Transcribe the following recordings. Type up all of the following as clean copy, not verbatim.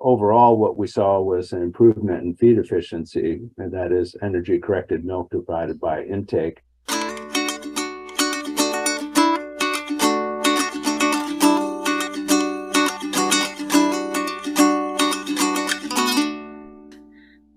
overall, what we saw was an improvement in feed efficiency, and that is energy-corrected milk divided by intake.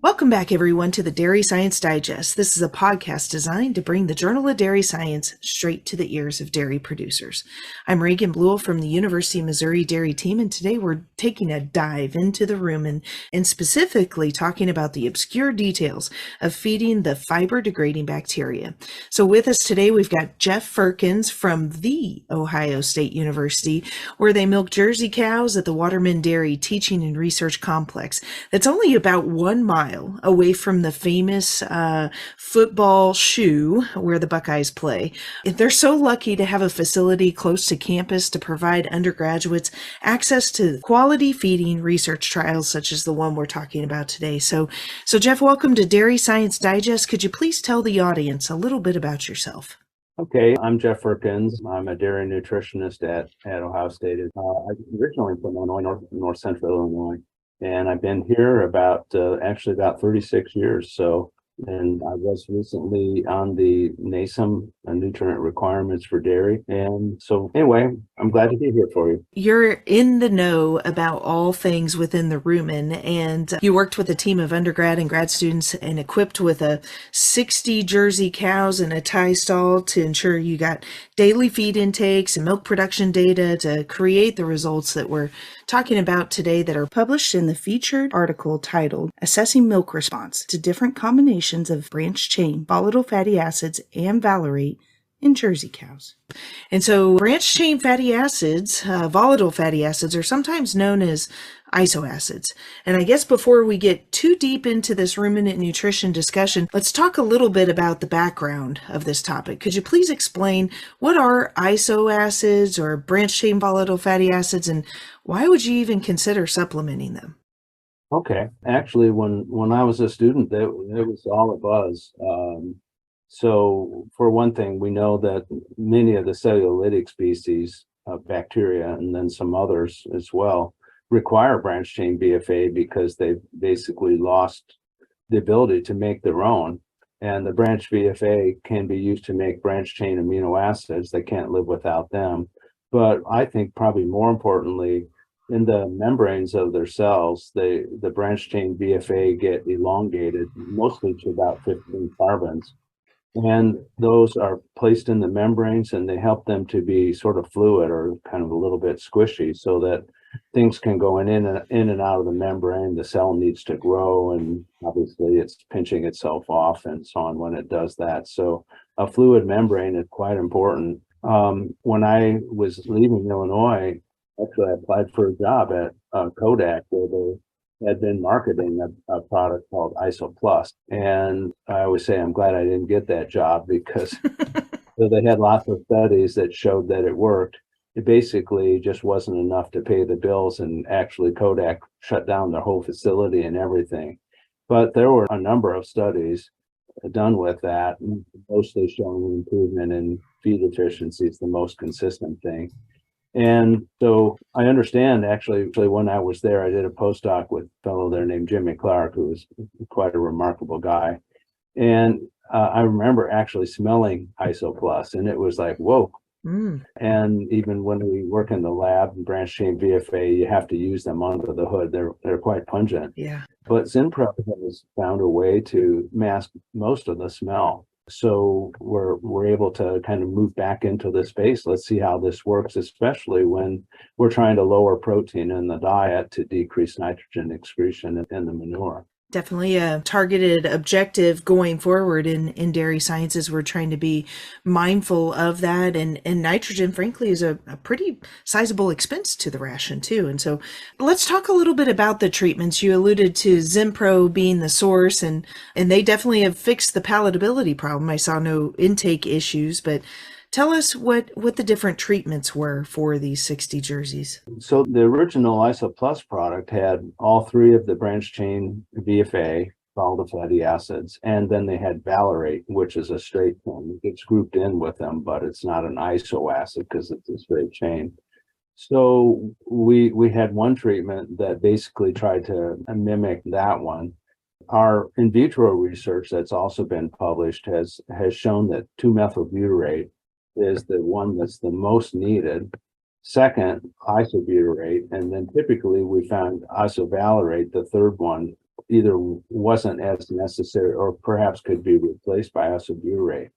Welcome back, everyone, to the Dairy Science Digest. This is a podcast designed to bring the Journal of Dairy Science straight to the ears of dairy producers. I'm Reagan Bluel from the University of Missouri Dairy Team, and today we're taking a dive into the rumen and specifically talking about the obscure details of feeding the fiber-degrading bacteria. So with us today, we've got Jeff Firkins from the Ohio State University, where they milk Jersey cows at the Waterman Dairy Teaching and Research Complex. That's only about 1 mile away from the famous football shoe where the Buckeyes play. They're so lucky to have a facility close to campus to provide undergraduates access to quality feeding research trials such as the one we're talking about today. So Jeff, welcome to Dairy Science Digest. Could you please tell the audience a little bit about yourself? Okay, I'm Jeff Firkins. I'm a dairy nutritionist at Ohio State. I'm originally from Illinois, north central Illinois. And I've been here about 36 years. And I was recently on the NASEM nutrient requirements for dairy. And so anyway, I'm glad to be here for you. You're in the know about all things within the rumen, and you worked with a team of undergrad and grad students and equipped with 60 Jersey cows and a tie stall to ensure you got daily feed intakes and milk production data to create the results that we're talking about today that are published in the featured article titled Assessing Milk Response to Different Combinations of Branched Chain Volatile Fatty Acids and Valerate in Jersey cows. And so branched chain fatty acids, volatile fatty acids, are sometimes known as isoacids. And I guess before we get too deep into this ruminant nutrition discussion, let's talk a little bit about the background of this topic. Could you please explain what are isoacids or branched chain volatile fatty acids, and why would you even consider supplementing them? Okay. Actually, when I was a student, it was all a buzz. So for one thing, we know that many of the cellulitic species of bacteria, and then some others as well, require branched chain BFA because they've basically lost the ability to make their own. And the branched BFA can be used to make branched chain amino acids. They can't live without them. But I think probably more importantly, in the membranes of their cells, the branched chain BFA get elongated, mostly to about 15 carbons. And those are placed in the membranes, and they help them to be sort of fluid or kind of a little bit squishy so that things can go in and out of the membrane. The cell needs to grow, and obviously it's pinching itself off and so on when it does that. So a fluid membrane is quite important. When I was leaving Illinois, actually I applied for a job at Kodak, where they had been marketing a product called Iso Plus. And I always say I'm glad I didn't get that job because they had lots of studies that showed that it worked. It basically just wasn't enough to pay the bills, and actually Kodak shut down their whole facility and everything. But there were a number of studies done with that, mostly showing improvement in feed efficiency is the most consistent thing. And so I understand, actually, when I was there, I did a postdoc with a fellow there named Jimmy Clark, who was quite a remarkable guy. And I remember actually smelling Iso Plus, and it was like, whoa. And even when we work in the lab and branched chain VFA, you have to use them under the hood. They're quite pungent. Yeah. But Zinpro has found a way to mask most of the smell. So we're able to kind of move back into the space. Let's see how this works, especially when we're trying to lower protein in the diet to decrease nitrogen excretion in the manure. Definitely a targeted objective going forward in dairy sciences. We're trying to be mindful of that. And nitrogen, frankly, is a pretty sizable expense to the ration too. And so let's talk a little bit about the treatments. You alluded to Zinpro being the source, and they definitely have fixed the palatability problem. I saw no intake issues, but tell us what the different treatments were for these 60 jerseys. So the original Iso Plus product had all three of the branched chain VFA, volatile fatty acids, and then they had valerate, which is a straight chain. It gets grouped in with them, but it's not an isoacid because it's a straight chain. So we had one treatment that basically tried to mimic that one. Our in vitro research that's also been published has shown that 2-methylbutyrate is the one that's the most needed. Second, isobutyrate, and then typically we found isovalerate, the third one, either wasn't as necessary or perhaps could be replaced by isobutyrate.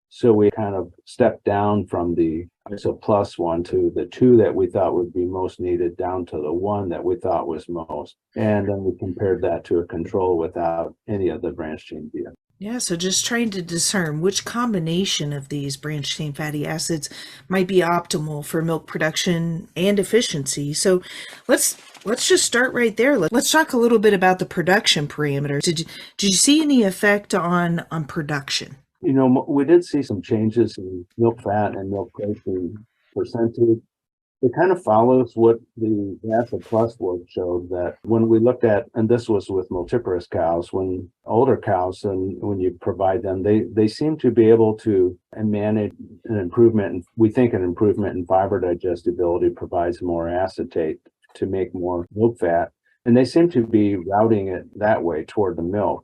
So we kind of stepped down from the ISO plus one to the two that we thought would be most needed down to the one that we thought was most. And then we compared that to a control without any of the branched chain DNA. Yeah, so just trying to discern which combination of these branched chain fatty acids might be optimal for milk production and efficiency. So let's just start right there. Let's talk a little bit about the production parameters. Did you see any effect on production? You know, we did see some changes in milk fat and milk protein percentage. It kind of follows what the NASA Plus work showed, that when we looked at, and this was with multiparous cows, when older cows, and when you provide them, they seem to be able to manage an improvement. And we think an improvement in fiber digestibility provides more acetate to make more milk fat. And they seem to be routing it that way toward the milk.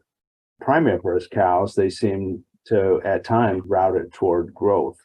Primiparous cows, they seem to at times route it toward growth.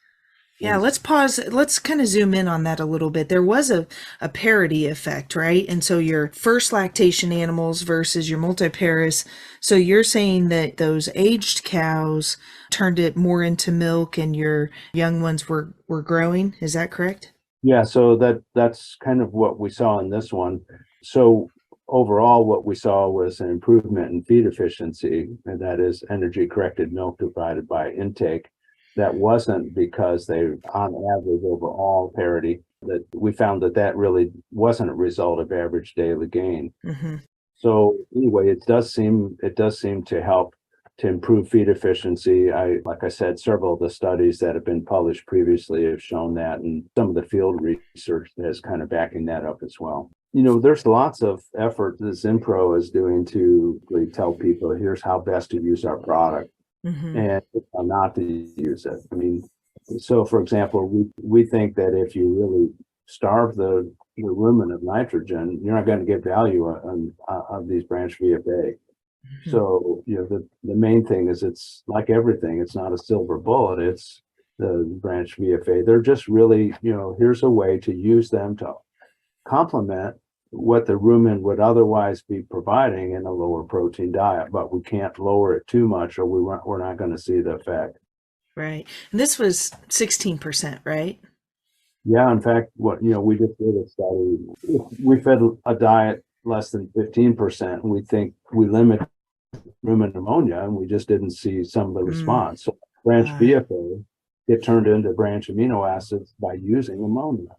Yeah, let's pause. Let's kind of zoom in on that a little bit. There was a parity effect, right? And so your first lactation animals versus your multiparous. So you're saying that those aged cows turned it more into milk and your young ones were growing. Is that correct? Yeah, so that's kind of what we saw in this one. So overall, what we saw was an improvement in feed efficiency, and that is energy corrected milk divided by intake. That wasn't because they, on average, overall parity, that we found that really wasn't a result of average daily gain. Mm-hmm. So anyway, it does seem to help to improve feed efficiency. Like I said, several of the studies that have been published previously have shown that, and some of the field research is kind of backing that up as well. You know, there's lots of effort that Zinpro is doing to really tell people, here's how best to use our product. Mm-hmm. And how not to use it. I mean, so for example, we think that if you really starve the rumen of nitrogen, you're not going to get value of these branched VFA. Mm-hmm. So, you know, the main thing is, it's like everything, it's not a silver bullet, it's the branched VFA. They're just really, you know, here's a way to use them to complement what the rumen would otherwise be providing in a lower protein diet, but we can't lower it too much or we're not going to see the effect. Right. And this was 16%, right? Yeah, in fact, we just did a study. If we fed a diet less than 15%, we think we limit rumen ammonia, and we just didn't see some of the response. So branched VFA get turned into branch amino acids by using ammonia.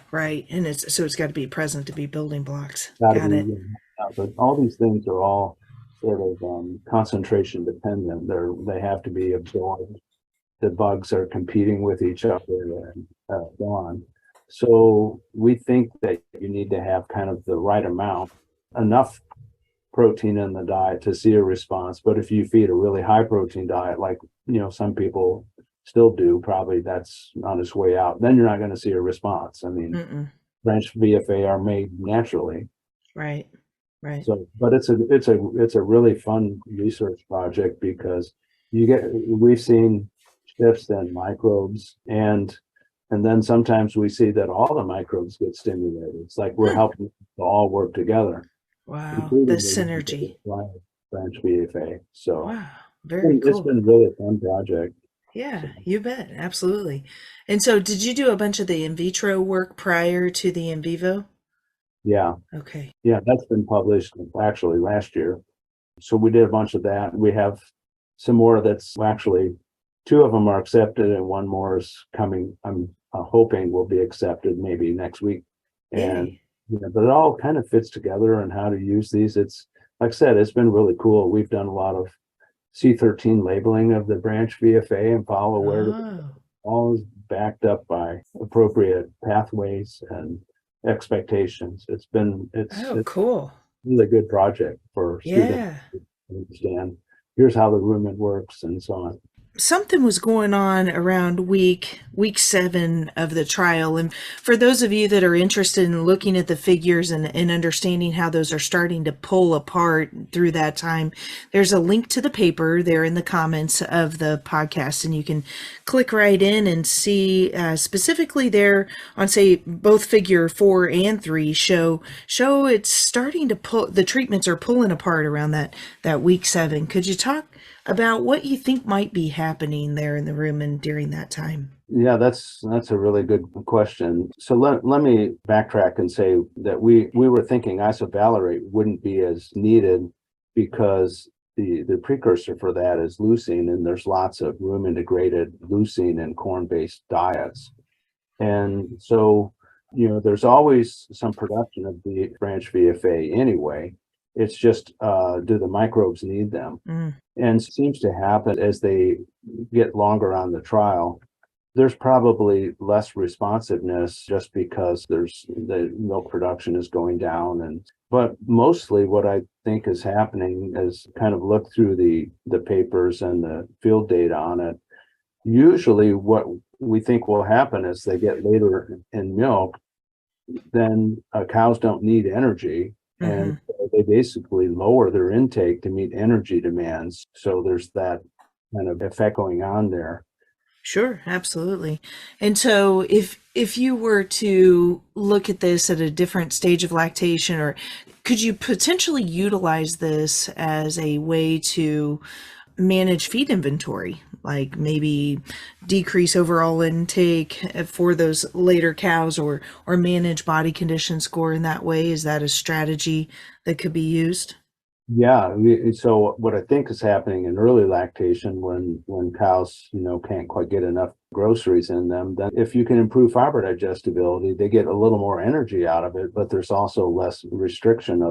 Right. And it's got to be present to be building blocks. Got it. But all these things are all sort of concentration dependent. They have to be absorbed. The bugs are competing with each other and gone. So we think that you need to have kind of the right amount, enough protein in the diet to see a response. But if you feed a really high protein diet, like, you know, some people still do, probably that's on its way out, then you're not going to see a response. I mean, branched VFA are made naturally. Right. So, but it's a really fun research project, because we've seen shifts in microbes, and then sometimes we see that all the microbes get stimulated. It's like we're helping to all work together. Wow, the synergy. Branched VFA. So wow, very cool. It's been really a fun project. Yeah, you bet. Absolutely. And so did you do a bunch of the in vitro work prior to the in vivo? Yeah. Okay. Yeah, that's been published actually last year. So we did a bunch of that. We have some more that's actually, 2 of them are accepted and one more is coming. I'm hoping will be accepted maybe next week. And but it all kind of fits together on how to use these. It's, like I said, it's been really cool. We've done a lot of C13 labeling of the branch VFA and follow where all is backed up by appropriate pathways and expectations. It's cool. Really good project for students to understand. Here's how the rumen works and so on. something was going on around week 7 of the trial. And for those of you that are interested in looking at the figures and understanding how those are starting to pull apart through that time, there's a link to the paper there in the comments of the podcast, and you can click right in and see specifically there on, say, both figure 4 and 3 show it's starting to pull, the treatments are pulling apart around that week 7. Could you talk about what you think might be happening there in the rumen during that time? Yeah, that's a really good question. So let me backtrack and say that we were thinking isovalerate wouldn't be as needed because the precursor for that is leucine, and there's lots of rumen degraded leucine in corn-based diets. And so, there's always some production of the branch VFA anyway. It's just, do the microbes need them? And it seems to happen as they get longer on the trial. There's probably less responsiveness just because the milk production is going down. But mostly what I think is happening is kind of look through the papers and the field data on it. Usually what we think will happen is they get later in milk, then cows don't need energy. And they basically lower their intake to meet energy demands. So there's that kind of effect going on there. Sure, absolutely. And so if you were to look at this at a different stage of lactation, or could you potentially utilize this as a way to manage feed inventory, like maybe decrease overall intake for those later cows, or manage body condition score in that way? Is that a strategy that could be used? Yeah. So what I think is happening in early lactation when cows, can't quite get enough groceries in them, then if you can improve fiber digestibility, they get a little more energy out of it, but there's also less restriction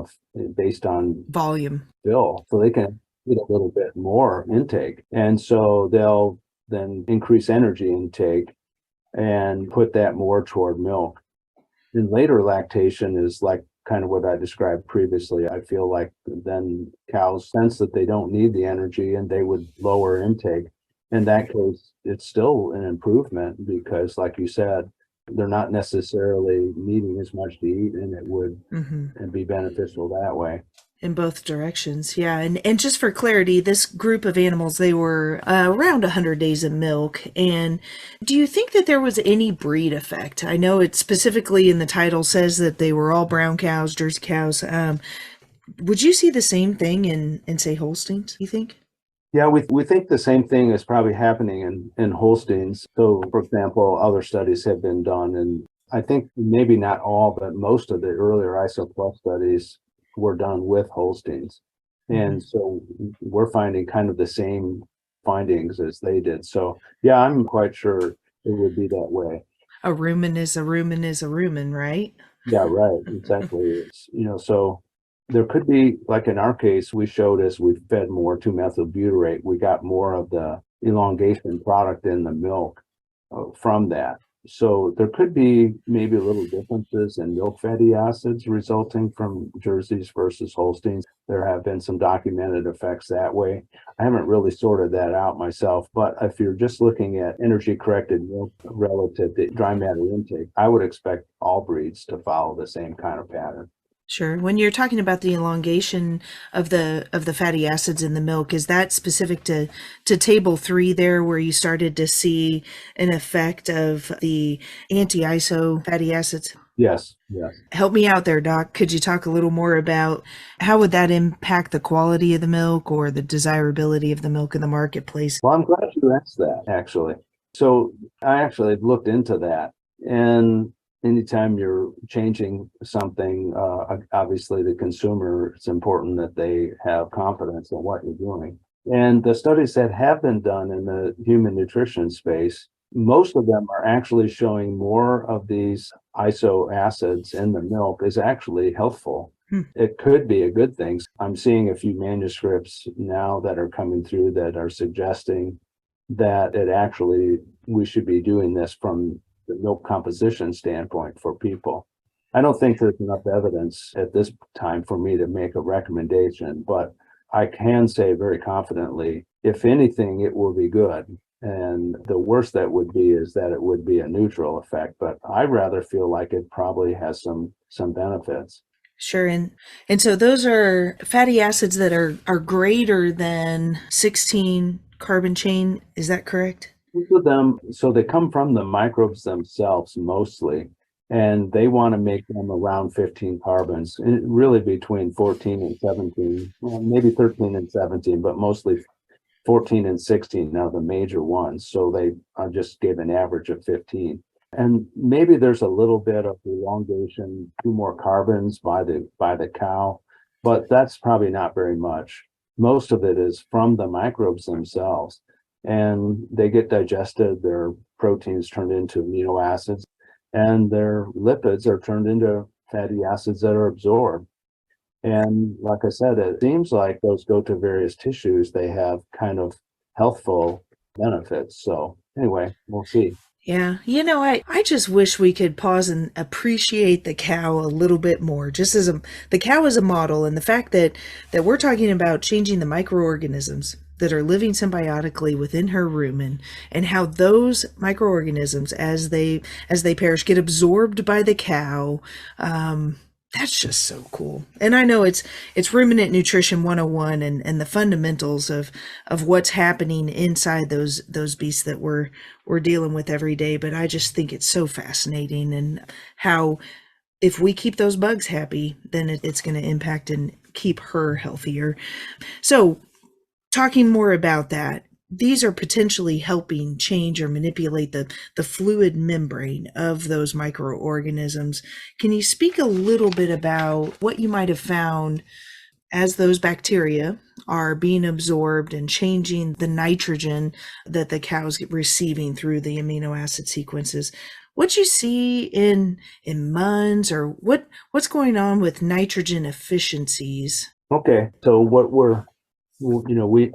based on Volume. fill. So they can get a little bit more intake. And so they'll then increase energy intake and put that more toward milk. In later lactation is like kind of what I described previously. I feel like then cows sense that they don't need the energy and they would lower intake. In that case, it's still an improvement because, like you said, they're not necessarily needing as much to eat, and it would and be beneficial that way. In both directions, yeah. And just for clarity, this group of animals, they were around 100 days of milk. And do you think that there was any breed effect? I know it specifically in the title says that they were all brown cows, Jersey cows. Would you see the same thing in say, Holsteins, you think? Yeah, we think the same thing is probably happening in Holsteins. So, for example, other studies have been done, and I think maybe not all, but most of the earlier IsoPlus studies were done with Holsteins. And so we're finding kind of the same findings as they did. So yeah, I'm quite sure it would be that way. A rumen is a rumen is a rumen, right? Yeah, right. Exactly. It's, so there could be, like in our case, we showed as we fed more 2-methylbutyrate, we got more of the elongation product in the milk from that. So there could be maybe little differences in milk fatty acids resulting from Jerseys versus Holsteins. There have been some documented effects that way. I haven't really sorted that out myself, but if you're just looking at energy corrected milk relative to dry matter intake, I would expect all breeds to follow the same kind of pattern. Sure. When you're talking about the elongation of the fatty acids in the milk, is that specific to table 3 there, where you started to see an effect of the anti-iso fatty acids? Yes, yes. Help me out there, Doc. Could you talk a little more about how would that impact the quality of the milk or the desirability of the milk in the marketplace? Well, I'm glad you asked that, actually. So I actually looked into that, and anytime you're changing something, obviously the consumer, it's important that they have confidence in what you're doing. And the studies that have been done in the human nutrition space, most of them are actually showing more of these isoacids in the milk is actually healthful. It could be a good thing. I'm seeing a few manuscripts now that are coming through that are suggesting that we should be doing this from the milk composition standpoint for people. I don't think there's enough evidence at this time for me to make a recommendation, but I can say very confidently, if anything, it will be good. And the worst that would be is that it would be a neutral effect, but I rather feel like it probably has some benefits. Sure. And so those are fatty acids that are greater than 16 carbon chain. Is that correct? Most of them, so they come from the microbes themselves mostly, and they want to make them around 15 carbons, really between 14 and 17, well, maybe 13 and 17, but mostly 14 and 16 now the major ones. So they just gave an average of 15. And maybe there's a little bit of elongation, 2 more carbons by the cow, but that's probably not very much. Most of it is from the microbes themselves, and they get digested, their proteins turned into amino acids, and their lipids are turned into fatty acids that are absorbed. And like I said, it seems like those go to various tissues. They have kind of healthful benefits. So anyway, we'll see. Yeah. I just wish we could pause and appreciate the cow a little bit more, just as the cow is a model, and the fact that we're talking about changing the microorganisms that are living symbiotically within her rumen, and how those microorganisms, as they perish, get absorbed by the cow. That's just so cool. And I know it's ruminant nutrition 101 and the fundamentals of what's happening inside those beasts that we're dealing with every day. But I just think it's so fascinating, and how if we keep those bugs happy, then it's going to impact and keep her healthier. So talking more about that, these are potentially helping change or manipulate the fluid membrane of those microorganisms. Can you speak a little bit about what you might have found as those bacteria are being absorbed and changing the nitrogen that the cows get receiving through the amino acid sequences? What you see in MUNs, or what's going on with nitrogen efficiencies? Okay, so what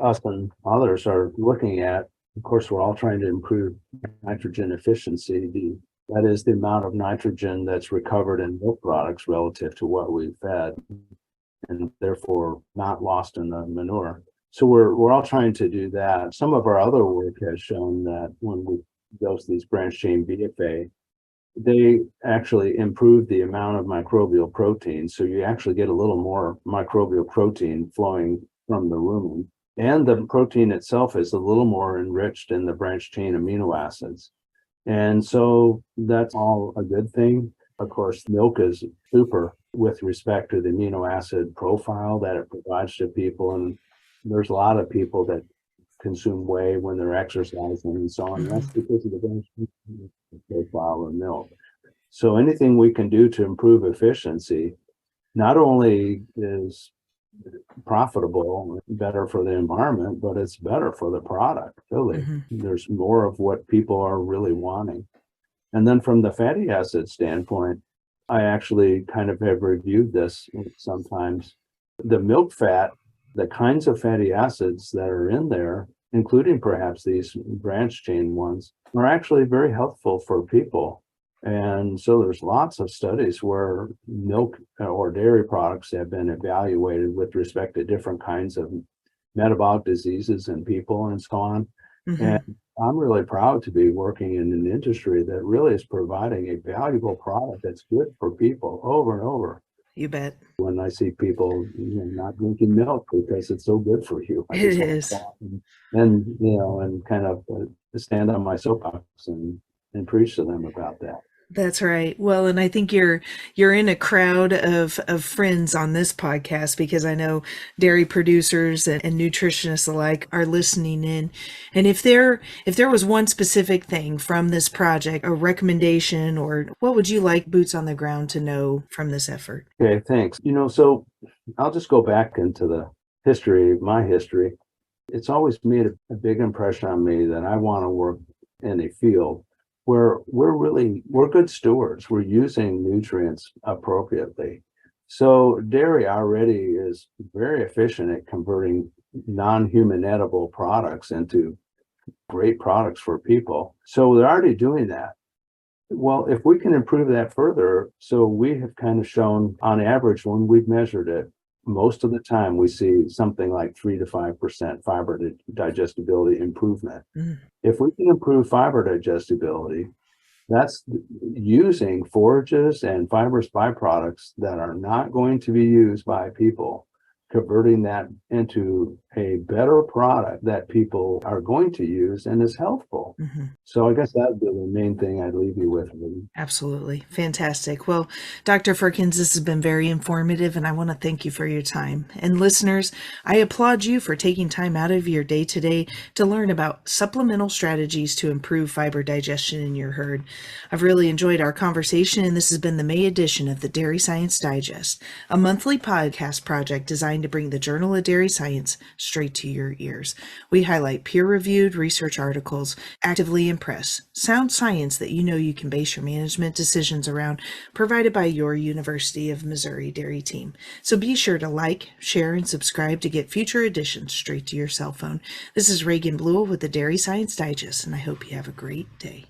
us and others are looking at, of course, we're all trying to improve nitrogen efficiency. That is the amount of nitrogen that's recovered in milk products relative to what we've fed, and therefore not lost in the manure. So we're all trying to do that. Some of our other work has shown that when we dose these branched chain BFA, they actually improve the amount of microbial protein. So you actually get a little more microbial protein flowing from the rumen. And the protein itself is a little more enriched in the branched chain amino acids. And so that's all a good thing. Of course, milk is super with respect to the amino acid profile that it provides to people. And there's a lot of people that consume whey when they're exercising and so on. That's because of the branched chain profile of milk. So anything we can do to improve efficiency not only is profitable, better for the environment, but it's better for the product. Really, there's more of what people are really wanting. And then from the fatty acid standpoint, I actually kind of have reviewed this sometimes. The milk fat, the kinds of fatty acids that are in there, including perhaps these branched chain ones, are actually very helpful for people. And so there's lots of studies where milk or dairy products have been evaluated with respect to different kinds of metabolic diseases in people and so on. And I'm really proud to be working in an industry that really is providing a valuable product that's good for people over and over. You bet. When I see people not drinking milk because it's so good for you, I It just is. and kind of stand on my soapbox and preach to them about that. That's right. Well, and I think you're in a crowd of friends on this podcast, because I know dairy producers and nutritionists alike are listening in. And if there was one specific thing from this project, a recommendation, or what would you like boots on the ground to know from this effort? Okay, thanks. So I'll just go back into the history, my history. It's always made a big impression on me that I want to work in a field where we're good stewards. We're using nutrients appropriately. So dairy already is very efficient at converting non-human edible products into great products for people. So they're already doing that. Well, if we can improve that further, so we have kind of shown on average when we've measured it, most of the time we see something like 3 to 5% fiber digestibility improvement. If we can improve fiber digestibility, that's using forages and fibrous byproducts that are not going to be used by people, converting that into a better product that people are going to use and is healthful. So I guess that would be the main thing I'd leave you with. Absolutely. Fantastic. Well, Dr. Firkins, this has been very informative, and I want to thank you for your time. And listeners, I applaud you for taking time out of your day today to learn about supplemental strategies to improve fiber digestion in your herd. I've really enjoyed our conversation, and this has been the May edition of the Dairy Science Digest, a monthly podcast project designed to bring the Journal of Dairy Science straight to your ears. We highlight peer-reviewed research articles, actively impress, sound science that you know you can base your management decisions around, provided by your University of Missouri Dairy team. So be sure to like, share, and subscribe to get future editions straight to your cell phone. This is Reagan Bluel with the Dairy Science Digest, and I hope you have a great day.